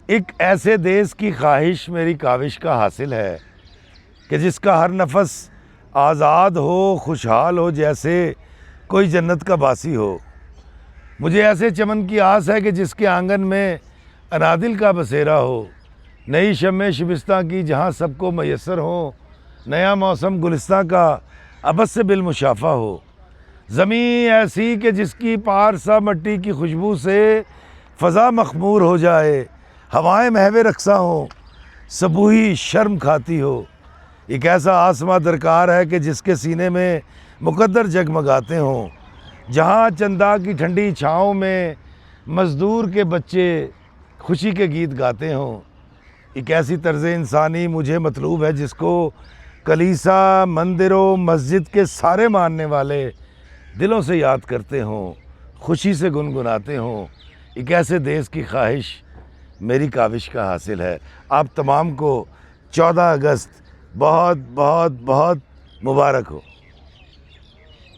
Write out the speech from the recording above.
ایک ایسے دیس کی خواہش میری کاوش کا حاصل ہے کہ جس کا ہر نفس آزاد ہو، خوشحال ہو، جیسے کوئی جنت کا باسی ہو۔ مجھے ایسے چمن کی آس ہے کہ جس کے آنگن میں انادل کا بسیرا ہو، نئی شمع شبستہ کی جہاں سب کو میسر ہو، نیا موسم گلستہ کا ابد سے بالمشافہ ہو، زمین ایسی کہ جس کی پارسا مٹی کی خوشبو سے فضا مخمور ہو جائے، ہوائیں محو رقصہ ہوں، صبوحی شرم کھاتی ہو۔ ایک ایسا آسماں درکار ہے کہ جس کے سینے میں مقدر جگمگاتے ہوں، جہاں چندا کی ٹھنڈی چھاؤں میں مزدور کے بچے خوشی کے گیت گاتے ہوں۔ ایک ایسی طرز انسانی مجھے مطلوب ہے جس کو کلیسا، مندر و مسجد کے سارے ماننے والے دلوں سے یاد کرتے ہوں، خوشی سے گنگناتے ہوں۔ ایک ایسے دیس کی خواہش میری کاوش کا حاصل ہے۔ آپ تمام کو 14 اگست بہت بہت بہت مبارک ہو۔